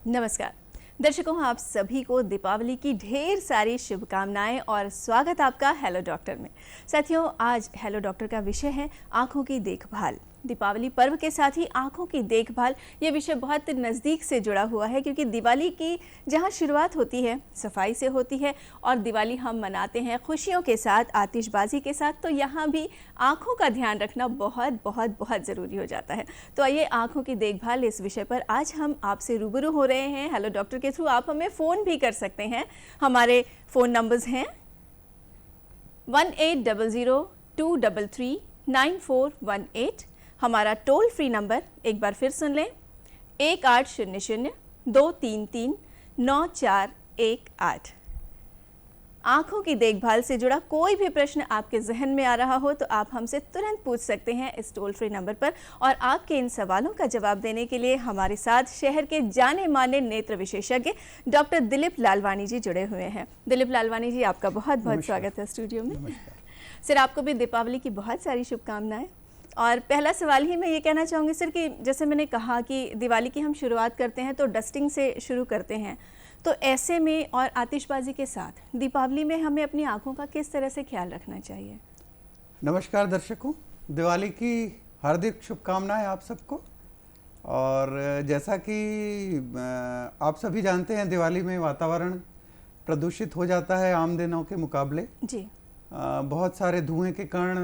नमस्कार दर्शकों, आप सभी को दीपावली की ढेर सारी शुभकामनाएं और स्वागत आपका हेलो डॉक्टर में। साथियों, आज हेलो डॉक्टर का विषय है आँखों की देखभाल। दीपावली पर्व के साथ ही आँखों की देखभाल ये विषय बहुत नज़दीक से जुड़ा हुआ है, क्योंकि दिवाली की जहाँ शुरुआत होती है सफाई से होती है और दिवाली हम मनाते हैं खुशियों के साथ, आतिशबाजी के साथ, तो यहाँ भी आँखों का ध्यान रखना बहुत बहुत बहुत ज़रूरी हो जाता है। तो आइए, आँखों की देखभाल इस विषय पर आज हम आपसे रूबरू हो रहे हैं हेलो डॉक्टर के थ्रू। आप हमें फ़ोन भी कर सकते हैं। हमारे फ़ोन नंबर्स हैं 1800-233-9418। हमारा टोल फ्री नंबर एक बार फिर सुन लें, 1800-233-9418। आँखों की देखभाल से जुड़ा कोई भी प्रश्न आपके जहन में आ रहा हो तो आप हमसे तुरंत पूछ सकते हैं इस टोल फ्री नंबर पर। और आपके इन सवालों का जवाब देने के लिए हमारे साथ शहर के जाने माने नेत्र विशेषज्ञ डॉक्टर दिलीप लालवानी जी जुड़े हुए हैं। दिलीप लालवानी जी, आपका बहुत बहुत स्वागत है स्टूडियो में। सर, आपको भी दीपावली की बहुत सारी शुभकामनाएं। और पहला सवाल ही मैं ये कहना चाहूँगी सर कि जैसे मैंने कहा कि दिवाली की हम शुरुआत करते हैं तो डस्टिंग से शुरू करते हैं, तो ऐसे में और आतिशबाजी के साथ दीपावली में हमें अपनी आँखों का किस तरह से ख्याल रखना चाहिए? नमस्कार दर्शकों, दिवाली की हार्दिक शुभकामनाएं आप सबको। और जैसा कि आप सभी जानते हैं, दिवाली में वातावरण प्रदूषित हो जाता है आम दिनों के मुकाबले जी। बहुत सारे धुएं के कण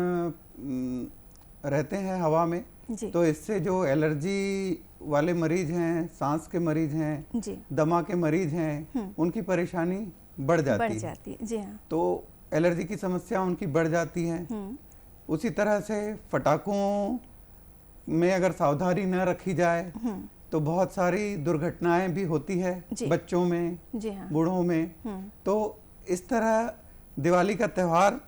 रहते हैं हवा में जी। तो इससे जो एलर्जी वाले मरीज हैं, सांस के मरीज हैं जी, दमा के मरीज हैं, उनकी परेशानी बढ़ जाती है जी हाँ। तो एलर्जी की समस्या उनकी बढ़ जाती है। उसी तरह से पटाखों में अगर सावधानी न रखी जाए तो बहुत सारी दुर्घटनाएं भी होती है बच्चों में जी हाँ, बूढ़ों में। तो इस तरह दिवाली का त्यौहार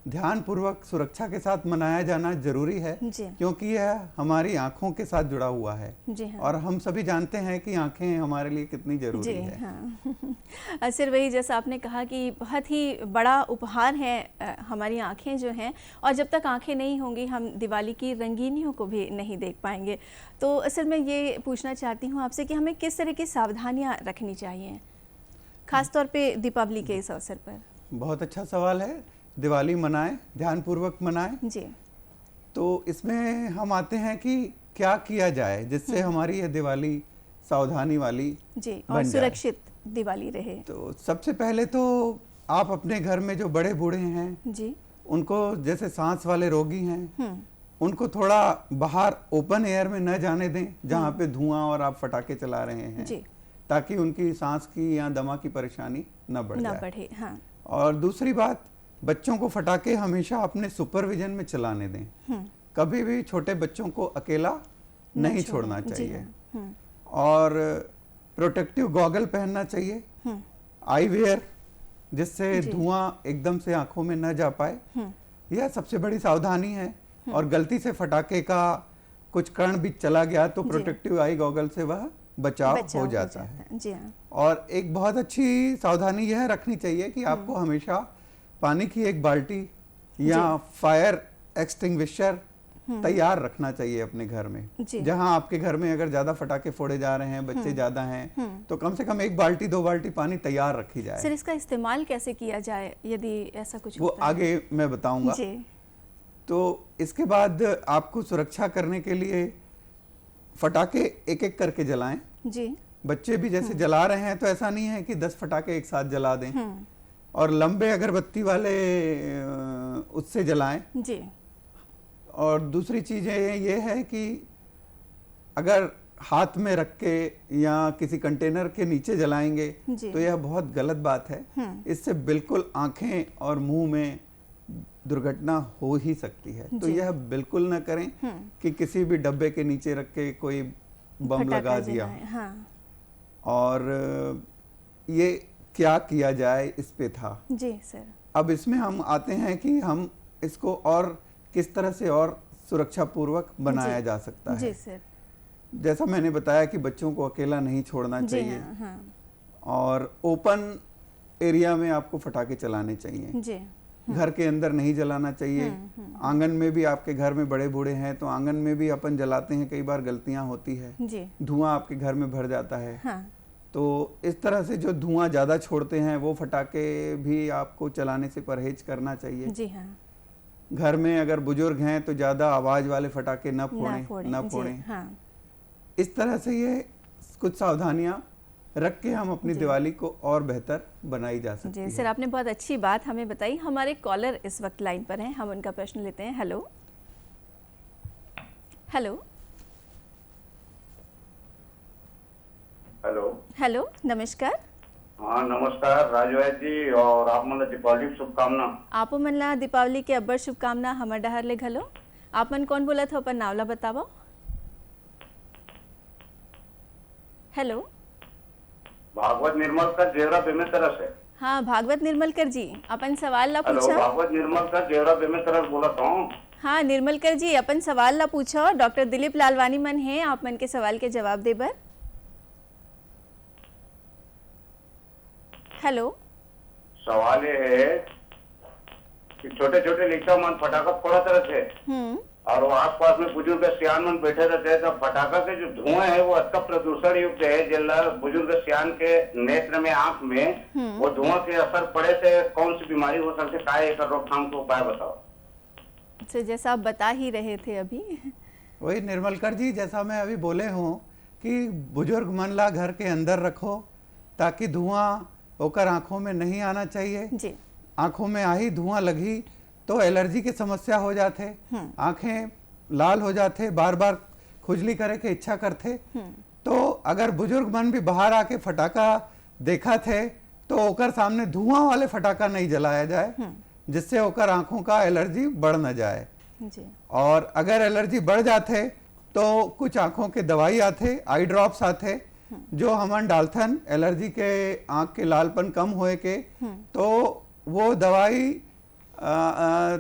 ध्यानपूर्वक सुरक्षा के साथ मनाया जाना जरूरी है, क्योंकि यह हमारी आंखों के साथ जुड़ा हुआ है हाँ। और हम सभी जानते हैं कि आंखें हमारे लिए कितनी जरूरी है हाँ। सर, वही जैसा आपने कहा कि बहुत ही बड़ा उपहार है हमारी आंखें जो हैं, और जब तक आंखें नहीं होंगी हम दिवाली की रंगीनियों को भी नहीं देख पाएंगे। तो असल में ये पूछना चाहती हूँ आपसे कि हमें किस तरह की सावधानियाँ रखनी चाहिए खासतौर पर दीपावली के इस अवसर पर? बहुत अच्छा सवाल है। दिवाली मनाएं, ध्यानपूर्वक मनाएं जी। तो इसमें हम आते हैं कि क्या किया जाए जिससे हमारी यह दिवाली सावधानी वाली जी और सुरक्षित दिवाली रहे। तो सबसे पहले तो आप अपने घर में जो बड़े बूढ़े हैं जी, उनको, जैसे सांस वाले रोगी हैं, उनको थोड़ा बाहर ओपन एयर में न जाने दें जहाँ पे धुआं और आप फटाके चला रहे हैं जी, ताकि उनकी सांस की या दमा की परेशानी न बढ़े हाँ। और दूसरी बात, बच्चों को फटाके हमेशा अपने सुपरविजन में चलाने दें। कभी भी छोटे बच्चों को अकेला नहीं छोड़ना चाहिए। और प्रोटेक्टिव गॉगल पहनना चाहिए, आई वेयर, जिससे धुआं एकदम से आंखों में न जा पाए। यह सबसे बड़ी सावधानी है। और गलती से फटाके का कुछ कण भी चला गया तो प्रोटेक्टिव आई गॉगल से वह बचाव हो जाता है जी हाँ। और एक बहुत अच्छी सावधानी यह रखनी चाहिए कि आपको हमेशा पानी की एक बाल्टी या फायर एक्सटिंग्विशर तैयार रखना चाहिए अपने घर में। जहां आपके घर में अगर ज्यादा फटाके फोड़े जा रहे हैं, बच्चे ज्यादा हैं, तो कम से कम 1 बाल्टी 2 बाल्टी पानी तैयार रखी जाए। सर, इसका इस्तेमाल कैसे किया जाए यदि ऐसा कुछ वो आगे मैं बताऊंगा। तो इसके बाद आपको सुरक्षा करने के लिए फटाके एक एक करके जलाएं जी। बच्चे भी जैसे जला रहे हैं तो ऐसा नहीं है कि 10 फटाके एक साथ जला दें। और लंबे अगरबत्ती वाले उससे जलाएं जी। और दूसरी चीजें ये है कि अगर हाथ में रख के या किसी कंटेनर के नीचे जलाएंगे तो यह बहुत गलत बात है। इससे बिल्कुल आंखें और मुंह में दुर्घटना हो ही सकती है। तो यह बिल्कुल न करें कि किसी भी डब्बे के नीचे रख के कोई बम लगा दिया हाँ। और ये क्या किया जाए इस पे था जी सर। अब इसमें हम आते हैं कि हम इसको और किस तरह से और सुरक्षा पूर्वक बनाया जा सकता है जी सर। जैसा मैंने बताया कि बच्चों को अकेला नहीं छोड़ना चाहिए हाँ। और ओपन एरिया में आपको फटाके चलाने चाहिए जी। घर के अंदर नहीं जलाना चाहिए। आंगन में भी, आपके घर में बड़े बूढ़े हैं तो आंगन में भी अपन जलाते हैं, कई बार गलतियां होती है, धुआं आपके घर में भर जाता है हाँ। तो इस तरह से जो धुआं ज़्यादा छोड़ते हैं वो फटाके भी आपको चलाने से परहेज करना चाहिए। जी हाँ। घर में अगर बुजुर्ग हैं तो ज़्यादा आवाज़ वाले फटाके न फोड़ें। हाँ। इस तरह से ये कुछ सावधानियाँ रख के हम अपनी दिवाली को और बेहतर बनाई जा सकती है। जी सर, आपने बहुत अच्छी बात हमें बताई। हमारे कॉलर इस वक्त लाइन पर हैं, हम उनका प्रश्न लेते हैं। हेलो हेलो हेलो हेलो, नमस्कार। हाँ नमस्कार राजू जी, और आप मन दीपावली की शुभकामना। आप मन ला दीपावली के अब्बर शुभकामना हमर डहर ले घलो। आप मन कौन बोला था, अपन नावला बतावो। हेलो, भागवत निर्मलकर जेवरा बेमे तरफ से। हाँ भागवत निर्मलकर जी, अपन सवाल ला हेलो, पूछा। भागवत निर्मलकर जेवरा बेमे तरफ बोला हूँ। हाँ निर्मलकर जी, अपन सवाल ला पूछो। डॉक्टर दिलीप लालवानी मन है आप मन के सवाल के जवाब दे बर। हेलो, सवाल ये है कि छोटे छोटे लिखा मन फटाखा फोड़ा तरह से और वो आस पास में बुजुर्ग सियान मन बैठे रहते हैं, तो फटाखा के जो धुआं है वो अच्छा प्रदूषण युक्त है। जिला बुजुर्ग सियान के नेत्र में, आंख में वो धुआं के असर पड़े से कौन सी बीमारी हो सकती है, काय एक रोकथाम के उपाय बताओ। तो जैसा आप बता ही रहे थे अभी। वही निर्मलकर जी, जैसा मैं अभी बोले हूँ कि बुजुर्ग मन ला घर के अंदर रखो ताकि धुआं होकर आंखों में नहीं आना चाहिए जी। आंखों में आ ही धुआं लगी तो एलर्जी की समस्या हो जाते, आंखें लाल हो जाते, बार बार खुजली करे के इच्छा करते। तो अगर बुजुर्ग मन भी बाहर आके फटाका देखा थे तो ओकर सामने धुआं वाले फटाका नहीं जलाया जाए, जिससे ओकर आंखों का एलर्जी बढ़ न जाए जी। और अगर एलर्जी बढ़ जाते तो कुछ आंखों के दवाई आते, आई ड्रॉप्स आते जो हमन डालथन एलर्जी के आंख के लालपन कम होए के। तो वो दवाई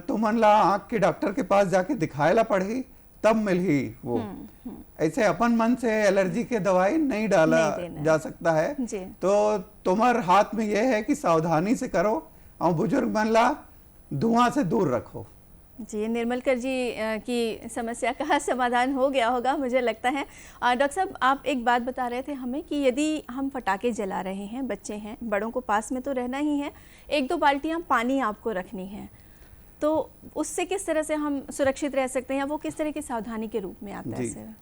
तुमन ला आंख के डॉक्टर के पास जाके दिखाए ला पड़ही तब मिलही वो। ऐसे अपन मन से एलर्जी के दवाई नहीं डाला जा सकता है। तो तुम्हार हाथ में यह है कि सावधानी से करो और बुजुर्ग मन ला धुआं से दूर रखो। जी, निर्मलकर जी की समस्या का समाधान हो गया होगा मुझे लगता है। डॉक्टर साहब, आप एक बात बता रहे थे हमें कि यदि हम फटाके जला रहे हैं, बच्चे हैं, बड़ों को पास में तो रहना ही है, एक दो बाल्टियाँ पानी आपको रखनी है, तो उससे किस तरह से हम सुरक्षित रह सकते हैं? वो किस तरह की सावधानी के रूप में आता है सर?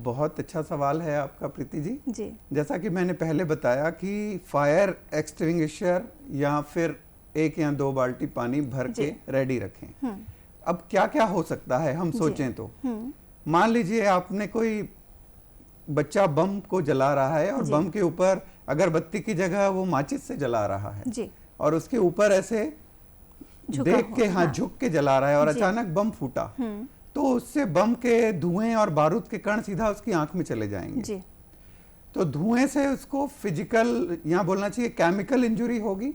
बहुत अच्छा सवाल है आपका प्रीति जी। जी। जैसा कि मैंने पहले बताया कि फायर एक्सटिंग्विशर या फिर 1 या 2 बाल्टी पानी भर के रेडी रखें। अब क्या क्या हो सकता है हम सोचें तो, मान लीजिए आपने कोई बच्चा बम को जला रहा है और बम के ऊपर अगरबत्ती की जगह वो माचिस से जला रहा है जी। और उसके ऊपर ऐसे देख के झुक के जला रहा है और अचानक बम फूटा, तो उससे बम के धुएं और बारूद के कण सीधा उसकी आंख में चले जाएंगे जी। तो धुएं से उसको फिजिकल, यहाँ बोलना चाहिए केमिकल इंजरी होगी,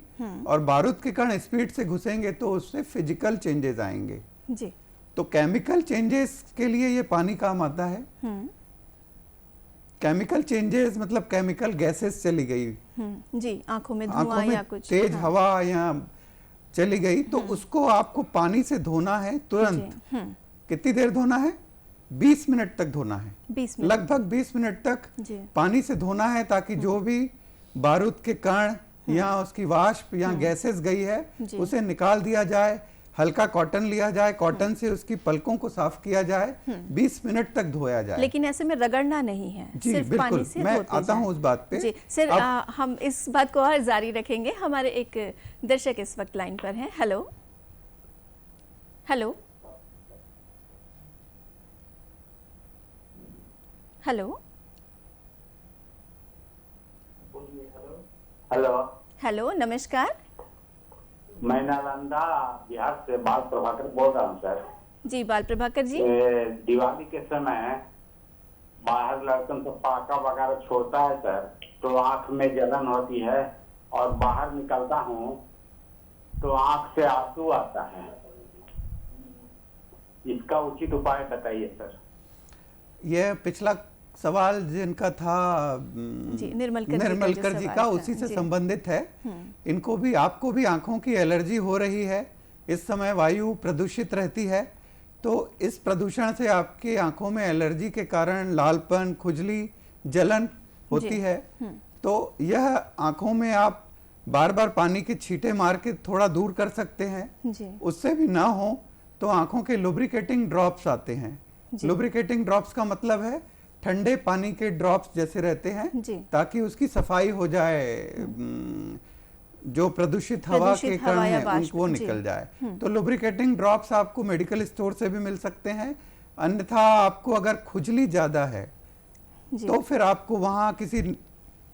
और बारूद के कण स्पीड से घुसेंगे तो उससे फिजिकल चेंजेस आएंगे जी। तो केमिकल चेंजेस के लिए ये पानी काम आता है। केमिकल चेंजेस मतलब केमिकल गैसेस चली गई जी, आंखों में धुआं या कुछ तेज हवा या चली गई, तो उसको आपको पानी से धोना है तुरंत। कितनी देर धोना है? 20 मिनट तक धोना है, 20 मिनट, लगभग 20 मिनट तक पानी से धोना है, ताकि जो भी बारूद के कण या उसकी वाष्प या गैसेस गई है उसे निकाल दिया जाए। हल्का कॉटन लिया जाए, कॉटन से उसकी पलकों को साफ किया जाए, 20 मिनट तक धोया जाए। लेकिन ऐसे में रगड़ना नहीं है, जी, सिर्फ बिल्कुल, पानी से मैं आता हूँ उस बात पे जी। सर हम इस बात को और जारी रखेंगे। हमारे एक दर्शक इस वक्त लाइन पर हैं। Hello hello hello hello hello, नमस्कार। मैं नालंदा बिहार से बाल प्रभाकर बोल रहा हूँ सर। जी बाल प्रभाकर जी, दिवाली के समय बाहर लड़कन से पटाखा वगैरह छोड़ता है सर, तो आंख में जलन होती है और बाहर निकलता हूँ तो आंख से आंसू आता है। इसका उचित उपाय बताइए सर। यह पिछला सवाल जिनका था निर्मलकर जी का, उसी से संबंधित है। इनको भी, आपको भी आंखों की एलर्जी हो रही है। इस समय वायु प्रदूषित रहती है, तो इस प्रदूषण से आपकी आंखों में एलर्जी के कारण लालपन, खुजली, जलन होती है। तो यह आंखों में आप बार बार पानी के छींटे मार के थोड़ा दूर कर सकते हैं जी। उससे भी ना हो तो आंखों के लुब्रिकेटिंग ड्रॉप्स आते हैं। लुब्रिकेटिंग ड्रॉप्स का मतलब है ठंडे पानी के ड्रॉप्स जैसे रहते हैं ताकि उसकी सफाई हो जाए, जो प्रदूषित हवा के कण हैं वो निकल जाए। तो लुब्रिकेटिंग ड्रॉप्स आपको मेडिकल स्टोर से भी मिल सकते हैं। अन्यथा आपको अगर खुजली ज्यादा है तो फिर आपको वहां किसी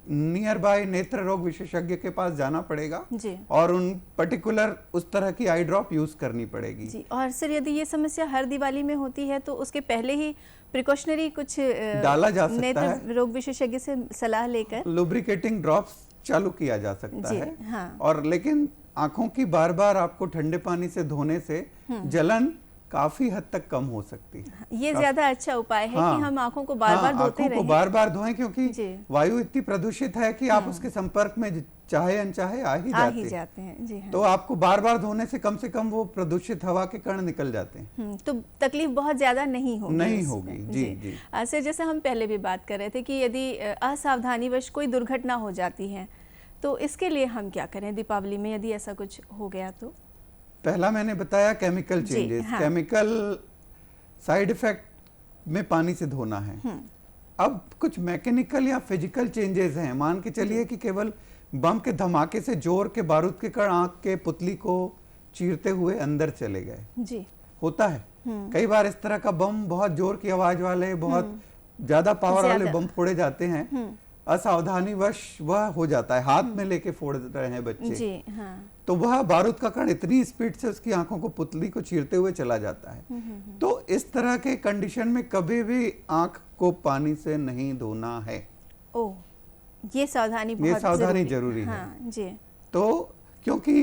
नियर बाय नेत्र रोग विशेषज्ञ के पास जाना पड़ेगा और उन पर्टिकुलर उस तरह की आई ड्रॉप यूज करनी पड़ेगी जी। और सर यदि ये समस्या हर दिवाली में होती है तो उसके पहले ही प्रिकॉशनरी कुछ डाला जा सकता नेत्र है, रोग विशेषज्ञ से सलाह लेकर लुब्रिकेटिंग ड्रॉप्स चालू किया जा सकता है। हाँ। और लेकिन आंखों की बार बार आपको ठंडे पानी से धोने से जलन काफी हद तक कम हो सकती है। ये ज्यादा अच्छा उपाय है कि हम आंखों को बार बार धोते रहें। बार बार धोएं क्योंकि वायु इतनी प्रदूषित है कि आप उसके संपर्क में चाहे अनचाहे आ ही जाते हैं। जी हाँ। तो आपको बार बार धोने से कम वो प्रदूषित हवा के कण निकल जाते हैं। तो तकलीफ बहुत ज्यादा नहीं होगी। जी। सर जैसे हम पहले भी बात कर रहे थे कि यदि असावधानीवश कोई दुर्घटना हो जाती है तो इसके लिए हम क्या करें दीपावली में यदि ऐसा कुछ हो गया तो? पहला मैंने बताया chemical changes. Chemical side effect में पानी से धोना है। अब कुछ मैकेनिकल या फिजिकल चेंजेस हैं। मान के चलिए कि केवल बम के धमाके से जोर के बारूद के कण आंख के पुतली को चीरते हुए अंदर चले गए जी। होता है कई बार इस तरह का बम, बहुत जोर की आवाज वाले, बहुत ज्यादा पावर वाले बम फोड़े जाते हैं। असावधानीवश वह हो जाता है, हाथ में लेके फोड़ रहे हैं बच्चे जी, हाँ। तो वह बारूद का कण इतनी स्पीड से उसकी आंखों को, पुतली को चीरते हुए चला जाता है। तो इस तरह के कंडीशन में कभी भी आंख को पानी से नहीं धोना है। ओ, ये सावधानी जरूरी है। हाँ, जी। तो क्योंकि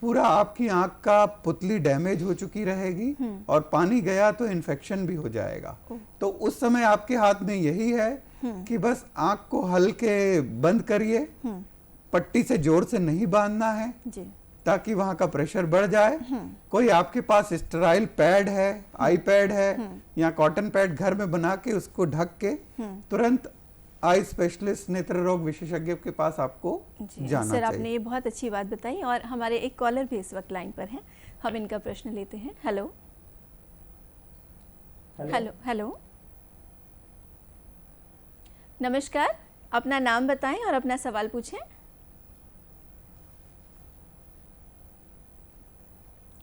पूरा आपकी आंख का पुतली डैमेज हो चुकी रहेगी और पानी गया तो इन्फेक्शन भी हो जाएगा। तो उस समय आपके हाथ में यही है कि बस आंख को हल्के बंद करिए, पट्टी से जोर से नहीं बांधना है जी। ताकि वहां का प्रेशर बढ़ जाए। कोई आपके पास स्टेराइल पैड है, आई पैड है या कॉटन पैड घर में बना के उसको ढक के तुरंत आई स्पेशलिस्ट, नेत्र रोग विशेषज्ञ के पास आपको जाना सर, आपने ये बहुत अच्छी बात बताई। और हमारे एक कॉलर भी इस वक्त लाइन पर हैं, हम इनका प्रश्न लेते हैं। हेलो हेलो हेलो, नमस्कार, अपना नाम बताएं और अपना सवाल पूछें।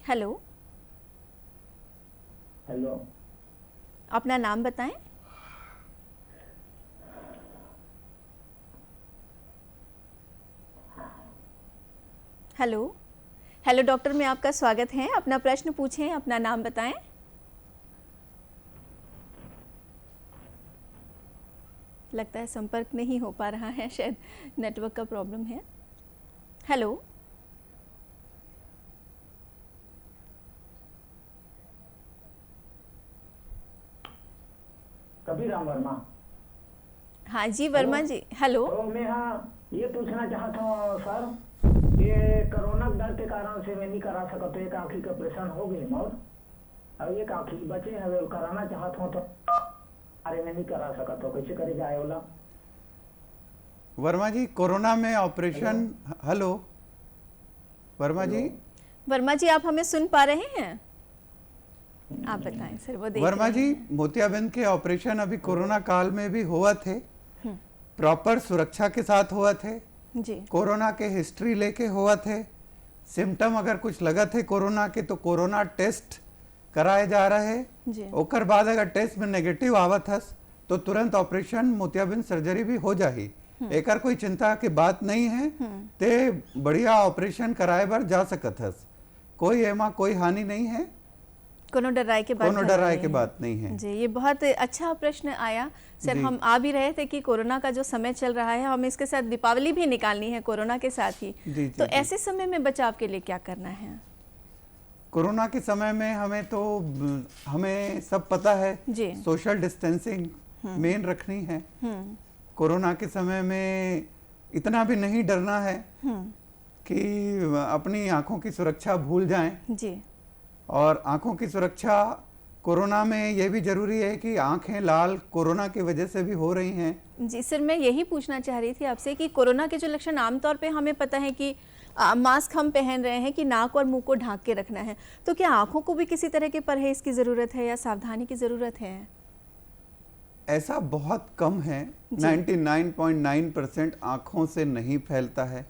हेलो हेलो, अपना नाम बताएं। हेलो हेलो डॉक्टर में आपका स्वागत है, अपना प्रश्न पूछें, अपना नाम बताएं। लगता है संपर्क नहीं हो पा रहा है, शायद नेटवर्क का प्रॉब्लम है। हेलो कबीराम वर्मा। हाँ जी वर्मा जी, हेलो। तो मैं ये पूछना चाहता हूँ सर, ये कोरोना डर के कारण से मैं नहीं करा सका, तो एक आंखी का ऑपरेशन हो गई और अब एक आंखी बचे है, वो कराना चाहता हूँ तो अरे मैं नहीं करा सका, तो कैसे करे जाए वाला? वर्मा जी, कोरोना में ऑपरेशन। हेलो वर्मा जी। वर्मा जी, आप हमें सुन पा रहे हैं? आप बताएं सर। वो देख वर्मा जी, मोतियाबिंद के ऑपरेशन अभी कोरोना काल में भी हुआ थे, प्रॉपर सुरक्षा के साथ हुआ थे जी। कोरोना के हिस्ट्री लेके हुआ थे। सिम्टम अगर कुछ लगा थे कोरोना के तो कोरोना टेस्ट कराए जा रहे, ओकर बाद अगर टेस्ट में नेगेटिव आवत हस तो तुरंत ऑपरेशन मोतियाबिंद सर्जरी भी हो जाही। एकर कोई चिंता की बात नहीं है, ते बढ़िया ऑपरेशन कराए बर जा सकत हस, कोई एमा कोई हानि नहीं है, कोनो डराए के बात नहीं है जी। ये बहुत अच्छा प्रश्न आया सर। हम आ भी रहे थे कि कोरोना का जो समय चल रहा है, हमें इसके साथ दीपावली भी निकालनी है कोरोना के साथ ही जी, तो ऐसे समय में बचाव के लिए क्या करना है? कोरोना के समय में हमें सब पता है जी। सोशल डिस्टेंसिंग मेन रखनी है। कोरोना के समय में इतना भी नहीं डरना है कि अपनी आंखों की सुरक्षा भूल जाएं जी। और आंखों की सुरक्षा कोरोना में ये भी जरूरी है कि आंखें लाल कोरोना की वजह से भी हो रही हैं। जी सर, मैं यही पूछना चाह रही थी आपसे कि कोरोना के जो लक्षण आमतौर पे हमें पता है कि मास्क हम पहन रहे हैं कि नाक और मुंह को ढक के रखना है, तो क्या आंखों को भी किसी तरह के परहेज की ज़रूरत है या सावधानी की ज़रूरत है? ऐसा बहुत कम है, 99.9% आंखों से नहीं फैलता है।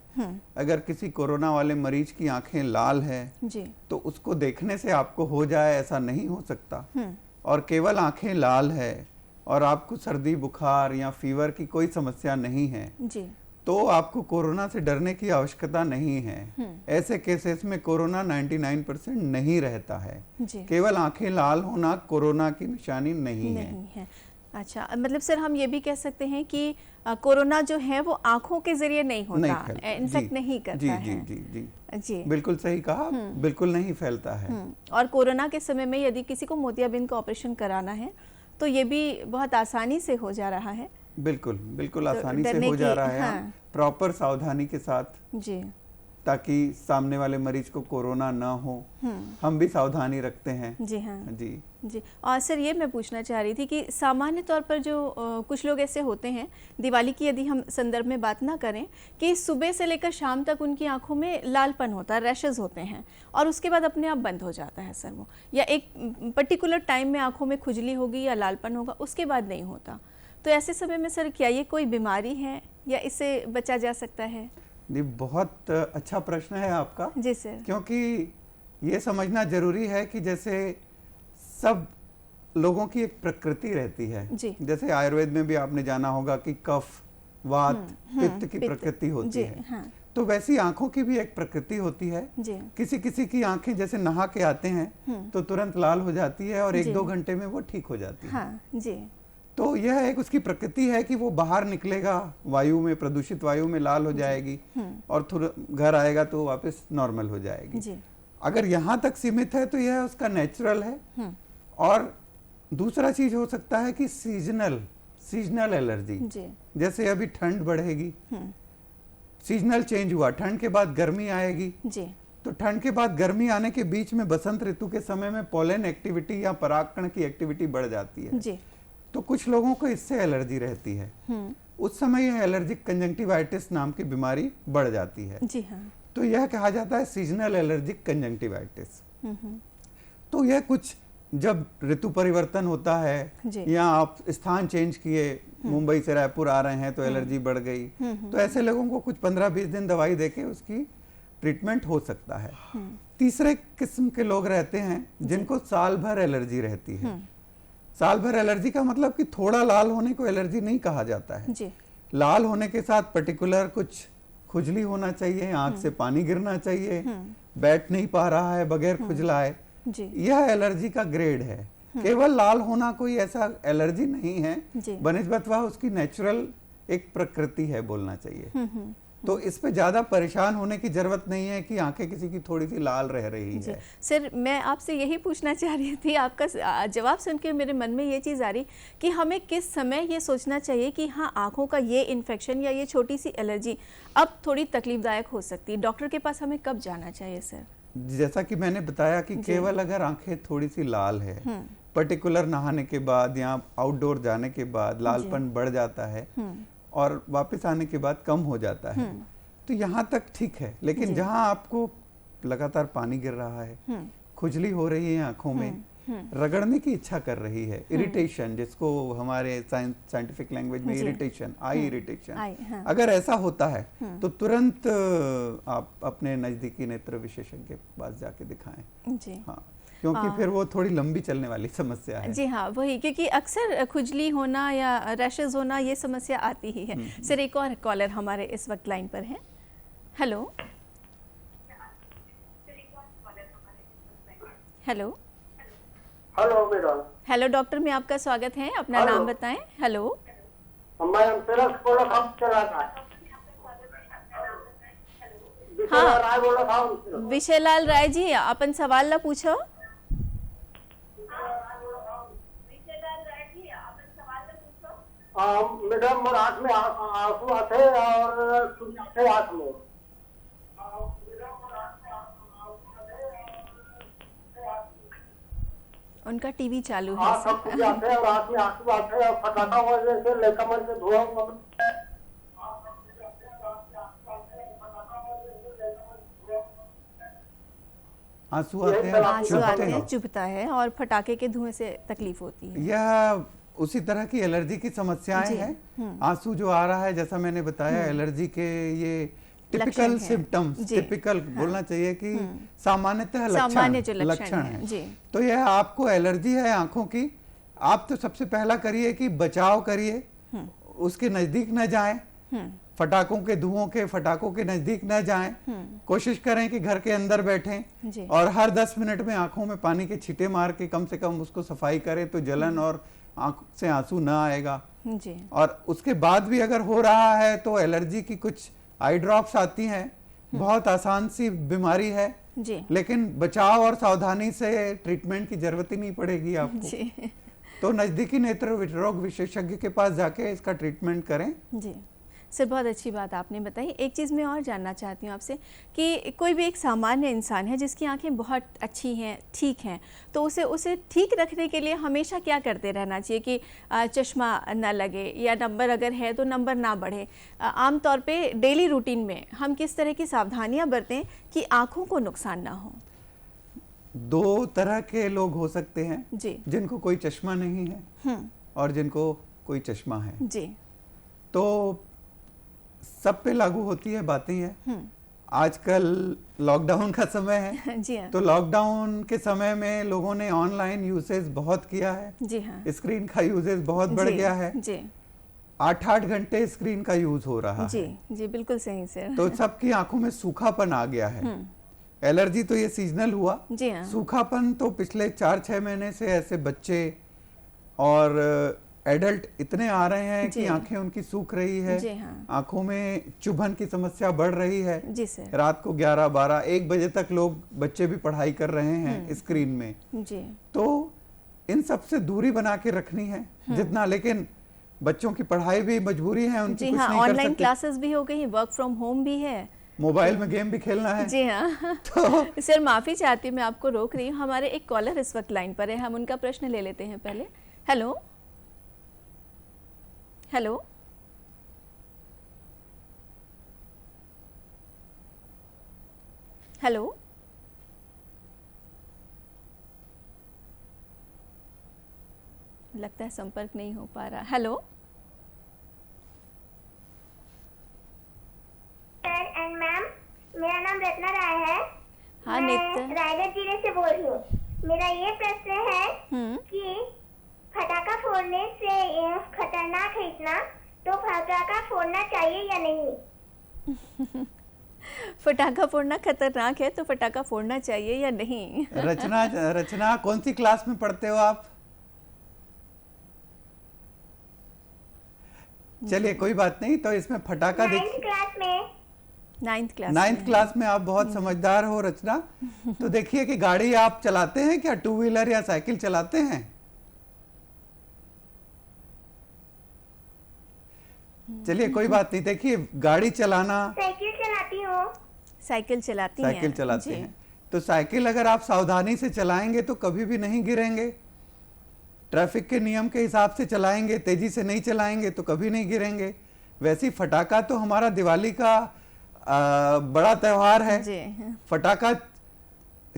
अगर किसी कोरोना वाले मरीज की आंखें लाल है जी, तो उसको देखने से आपको हो जाए ऐसा नहीं हो सकता। और केवल आंखें लाल है और आपको सर्दी बुखार या फीवर की कोई समस्या नहीं है जी, तो आपको कोरोना से डरने की आवश्यकता नहीं है। ऐसे केसेस में कोरोना 99% नहीं रहता है। जी, केवल आंखें लाल होना कोरोना की निशानी नहीं है। नहीं है। अच्छा, मतलब सर हम ये भी कह सकते हैं कि कोरोना जो है वो आंखों के जरिए नहीं होता, इन्फेक्ट नहीं करता है। जी जी जी जी, बिल्कुल सही कहा, बिल्कुल नहीं फैलता है। और कोरोना के समय में यदि किसी को मोतियाबिंद का ऑपरेशन कराना है तो ये भी बहुत आसानी से हो जा रहा है। बिल्कुल बिल्कुल तो आसानी से डरने हो जा की- रहा है। हाँ। प्रॉपर सावधानी के साथ, जी, ताकि सामने वाले मरीज को कोरोना ना हो। हम भी सावधानी रखते हैं। जी हाँ जी जी। और सर ये मैं पूछना चाह रही थी कि सामान्य तौर पर जो कुछ लोग ऐसे होते हैं, दिवाली की यदि हम संदर्भ में बात ना करें, कि सुबह से लेकर शाम तक उनकी आंखों में लालपन होता है, रैशेज होते हैं और उसके बाद अपने आप बंद हो जाता है सर वो, या एक पर्टिकुलर टाइम में आंखों में खुजली होगी या लालपन होगा, उसके बाद नहीं होता। तो ऐसे समय में सर क्या ये कोई बीमारी है या इससे बचा जा सकता है? जी, बहुत अच्छा प्रश्न है आपका। जी सर। क्योंकि ये समझना जरूरी है कि जैसे सब लोगों की एक प्रकृति रहती है। जी। जैसे आयुर्वेद में भी आपने जाना होगा कि कफ, वात, पित्त की पित्त, प्रकृति होती जी, है। हाँ। तो वैसी आंखों की भी एक प्रकृति होती है। जी, किसी किसी की आंखें जैसे नहा के आते हैं तो तुरंत लाल हो जाती है और जी। 1-2 घंटे में वो ठीक हो जाती है। हाँ जी, तो यह एक उसकी प्रकृति है कि वो बाहर निकलेगा, वायु में, प्रदूषित वायु में लाल हो जाएगी और घर आएगा तो वापस नॉर्मल हो जाएगी। जी, अगर यहाँ तक सीमित है तो यह उसका नेचुरल है। और दूसरा चीज हो सकता है कि सीजनल एलर्जी। जी, जैसे अभी ठंड बढ़ेगी, सीजनल चेंज हुआ, ठंड के बाद गर्मी आएगी, जी, तो ठंड के बाद गर्मी आने के बीच में बसंत ऋतु के समय में पोलन एक्टिविटी या परागकण की एक्टिविटी बढ़ जाती है। जी, तो कुछ लोगों को इससे एलर्जी रहती है। उस समय यह एलर्जिक कंजंक्टिवाइटिस नाम की बीमारी बढ़ जाती है। जी हाँ, तो यह कहा जाता है सीजनल एलर्जिक कंजंक्टिवाइटिस। तो यह कुछ जब ऋतु परिवर्तन होता है जी। या आप स्थान चेंज किए, मुंबई से रायपुर आ रहे हैं तो एलर्जी बढ़ गई, तो ऐसे लोगों को कुछ 15-20 दिन दवाई देके उसकी ट्रीटमेंट हो सकता है। तीसरे किस्म के लोग रहते हैं जिनको साल भर एलर्जी रहती है। साल भर एलर्जी का मतलब कि थोड़ा लाल होने को एलर्जी नहीं कहा जाता है। जी, लाल होने के साथ पर्टिकुलर कुछ खुजली होना चाहिए, आंख से पानी गिरना चाहिए, बैठ नहीं पा रहा है बगैर खुजलाए, जी, यह एलर्जी का ग्रेड है। केवल लाल होना कोई ऐसा एलर्जी नहीं है, जी। बनिस्बत वह उसकी नेचुरल एक प्रकृति है बोलना चाहिए। तो इस पे ज्यादा परेशान होने की जरूरत नहीं है कि आंखें किसी की थोड़ी सी लाल रह रही जी। है। सर मैं आपसे यही पूछना चाह रही थी, आपका जवाब सुन के मेरे मन में ये चीज़ आ रही कि हमें किस समय ये सोचना चाहिए कि हाँ आंखों का ये इन्फेक्शन या ये छोटी सी एलर्जी अब थोड़ी तकलीफदायक हो सकती है, डॉक्टर के पास हमें कब जाना चाहिए सर? जैसा कि मैंने बताया कि केवल अगर आंखें थोड़ी सी लाल है, पर्टिकुलर नहाने के बाद या आउटडोर जाने के बाद लालपन बढ़ जाता है और वापस आने के बाद कम हो जाता है, तो यहाँ तक ठीक है। लेकिन जहाँ आपको लगातार पानी गिर रहा है, खुजली हो रही है आंखों में, रगड़ने की इच्छा कर रही है, इरिटेशन, जिसको हमारे साइंटिफिक लैंग्वेज में इरिटेशन, आई इरिटेशन, अगर ऐसा होता है तो तुरंत आप अपने नजदीकी नेत्र विशेषज्ञ के पास जाके दिखाएं। जी हाँ, क्योंकि फिर वो थोड़ी लंबी चलने वाली समस्या है। जी हाँ, वही, क्योंकि अक्सर खुजली होना या रैशेज होना ये समस्या आती ही है। सर एक और कॉलर हमारे इस वक्त लाइन पर है। Hello hello hello madam. Hello doctor, में आपका स्वागत है, अपना नाम बताएं। हेलो, हाँ विषयलाल राय जी, अपन सवाल ला पूछो। मैडम मोर आँख में आंसू आते और सुनते आँख में। उनका टीवी चालू है हाँ, सब कुछ आते हैं और आँख में आंसू आते हैं और फटाका वजह से लेकर मन से धुआं आंसू आते हैं, आंसू आते चुभते हैं, हैं। चुभता है और फटाके के धुएं से तकलीफ होती है। यह उसी तरह की एलर्जी की समस्याएं हैं। आंसू जो आ रहा है, जैसा मैंने बताया, एलर्जी के ये टिपिकल सिम्टम्स, टिपिकल बोलना चाहिए कि सामान्यतः लक्षण है। तो यह आपको एलर्जी है आंखों की, आप तो सबसे पहला करिए कि बचाव करिए, उसके नजदीक न जाएं, फटाकों के धुओं के फटाकों के नजदीक न जाएं, कोशिश करें कि घर के अंदर बैठें और हर 10 मिनट में आंखों में पानी के छींटे मार के कम से कम उसको सफाई करें, तो जलन और आंख से आंसू ना आएगा। और उसके बाद भी अगर हो रहा है तो एलर्जी की कुछ आई ड्रॉप्स आती हैं, बहुत आसान सी बीमारी है लेकिन बचाव और सावधानी से ट्रीटमेंट की जरूरत ही नहीं पड़ेगी आपको। तो नजदीकी नेत्र रोग विशेषज्ञ के पास जाके इसका ट्रीटमेंट करें। जी सर, बहुत अच्छी बात आपने बताई। एक चीज़ मैं और जानना चाहती हूँ आपसे कि कोई भी एक सामान्य इंसान है जिसकी आंखें बहुत अच्छी हैं, ठीक हैं, तो उसे ठीक रखने के लिए हमेशा क्या करते रहना चाहिए कि चश्मा ना लगे या नंबर अगर है तो नंबर ना बढ़े? आम तौर पे डेली रूटीन में हम किस तरह की सावधानियाँ बरतें कि आँखों को नुकसान ना हो? 2 तरह के लोग हो सकते हैं जी, जिनको कोई चश्मा नहीं है और जिनको कोई चश्मा है। जी, तो सब पे लागू होती है बातें हैं। आजकल लॉकडाउन का समय है। जी हाँ, तो लॉकडाउन के समय में लोगों ने ऑनलाइन यूसेज बहुत किया है। जी हाँ, स्क्रीन का यूजेज बहुत बढ़ गया है। जी, 8-8 घंटे स्क्रीन का यूज हो रहा जी, है। जी, बिल्कुल सही सर। तो सबकी आंखों में सूखापन आ गया है। एलर्जी तो ये सीजनल हुआ, जी हाँ, सूखापन तो पिछले 4-6 महीने से ऐसे बच्चे और एडल्ट इतने आ रहे हैं कि आंखें उनकी सूख रही है। जी हाँ, आंखों में चुभन की समस्या बढ़ रही है। जी सर, रात को 11, 12, 1 बजे तक लोग बच्चे भी पढ़ाई कर रहे हैं स्क्रीन में। जी, तो इन सब से दूरी बना के रखनी है जितना, लेकिन बच्चों की पढ़ाई भी मजबूरी है उनकी, जी कुछ हाँ, नहीं कर ऑनलाइन सकते। क्लासेस भी हो गई, वर्क फ्रॉम होम भी है, मोबाइल में गेम भी खेलना है। जी हाँ। तो सर माफ़ी चाहती हूँ, मैं आपको रोक रही हूँ। हमारे एक कॉलर इस वक्त लाइन पर है, हम उनका प्रश्न ले लेते हैं पहले। हेलो हेलो, हेलो, लगता है संपर्क नहीं हो पा रहा। हेलो, एंड मैम, मेरा नाम रत्ना राय है। हाँ मैं नित्य, रायगढ़ जिले से बोल रही हूँ। मेरा ये प्रश्न है कि फटाका फोड़ने से खतरनाक है इतना, तो फटाका फोड़ना चाहिए या नहीं? फटाका फोड़ना खतरनाक है तो फटाका फोड़ना चाहिए या नहीं? रचना कौन सी क्लास में पढ़ते हो आप? चलिए कोई बात नहीं। तो इसमें फटाका 9th क्लास में। 9th क्लास में आप बहुत समझदार हो रचना। तो देखिए कि गाड़ी आप चलाते हैं क्या, 2 व्हीलर या साइकिल चलाते हैं? चलिए कोई बात नहीं। देखिए गाड़ी चलाना, साइकिल चलाती हूँ। साइकिल चलाती हैं तो साइकिल अगर आप सावधानी से चलाएंगे तो कभी भी नहीं गिरेंगे। ट्रैफिक के नियम के हिसाब से चलाएंगे, तेजी से नहीं चलाएंगे तो कभी नहीं गिरेंगे। वैसे फटाका तो हमारा दिवाली का बड़ा त्योहार है। फटाका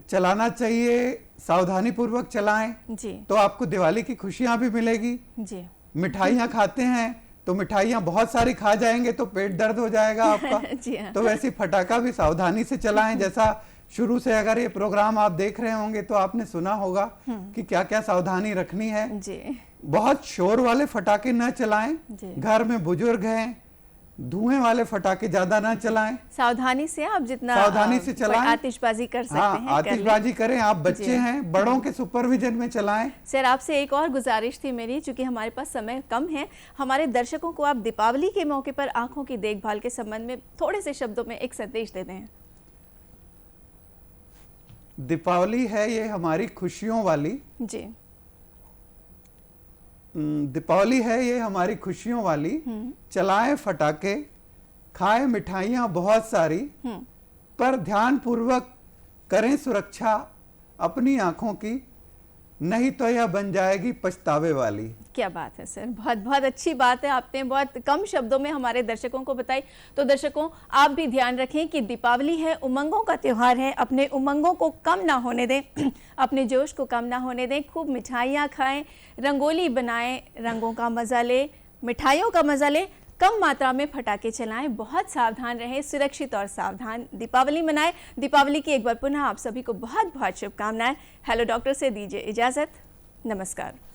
चलाना चाहिए, सावधानी पूर्वक चलाएं जी। तो आपको दिवाली की खुशियां भी मिलेगी जी। मिठाइयां खाते हैं तो मिठाइयां बहुत सारी खा जाएंगे तो पेट दर्द हो जाएगा आपका। जी हाँ। तो वैसे फटाका भी सावधानी से चलाएं। जैसा शुरू से अगर ये प्रोग्राम आप देख रहे होंगे तो आपने सुना होगा कि क्या क्या सावधानी रखनी है जी। बहुत शोर वाले फटाके न चलाएं, घर में बुजुर्ग हैं, धुएं वाले फटाके ज्यादा ना चलाएं। सावधानी से आप जितना सावधानी से चलाएं, आतिशबाजी कर सकते हैं। आतिशबाजी करें। आप बच्चे हैं, बड़ों के सुपरविजन में चलाएं। सर आपसे एक और गुजारिश थी मेरी, चूंकि हमारे पास समय कम है, हमारे दर्शकों को आप दीपावली के मौके पर आंखों की देखभाल के संबंध में थोड़े से शब्दों में एक संदेश दे दें। दीपावली है ये हमारी खुशियों वाली जी। दीपावली है ये हमारी खुशियों वाली। चलाएं फटाके, खाएं मिठाइयां बहुत सारी, पर ध्यान पूर्वक करें सुरक्षा अपनी आंखों की। नहीं तो यह बन जाएगी पछतावे वाली। क्या बात है सर, बहुत बहुत अच्छी बात है, आपने बहुत कम शब्दों में हमारे दर्शकों को बताई। तो दर्शकों, आप भी ध्यान रखें कि दीपावली है, उमंगों का त्यौहार है, अपने उमंगों को कम ना होने दें, अपने जोश को कम ना होने दें, खूब मिठाइयाँ खाएं, रंगोली बनाएं, रंगों का मजा लें, मिठाइयों का मजा लें, कम मात्रा में पटाखे चलाएं, बहुत सावधान रहें, सुरक्षित और सावधान दीपावली मनाएं। दीपावली की एक बार पुनः आप सभी को बहुत बहुत शुभकामनाएं। हेलो डॉक्टर से दीजिए इजाजत, नमस्कार।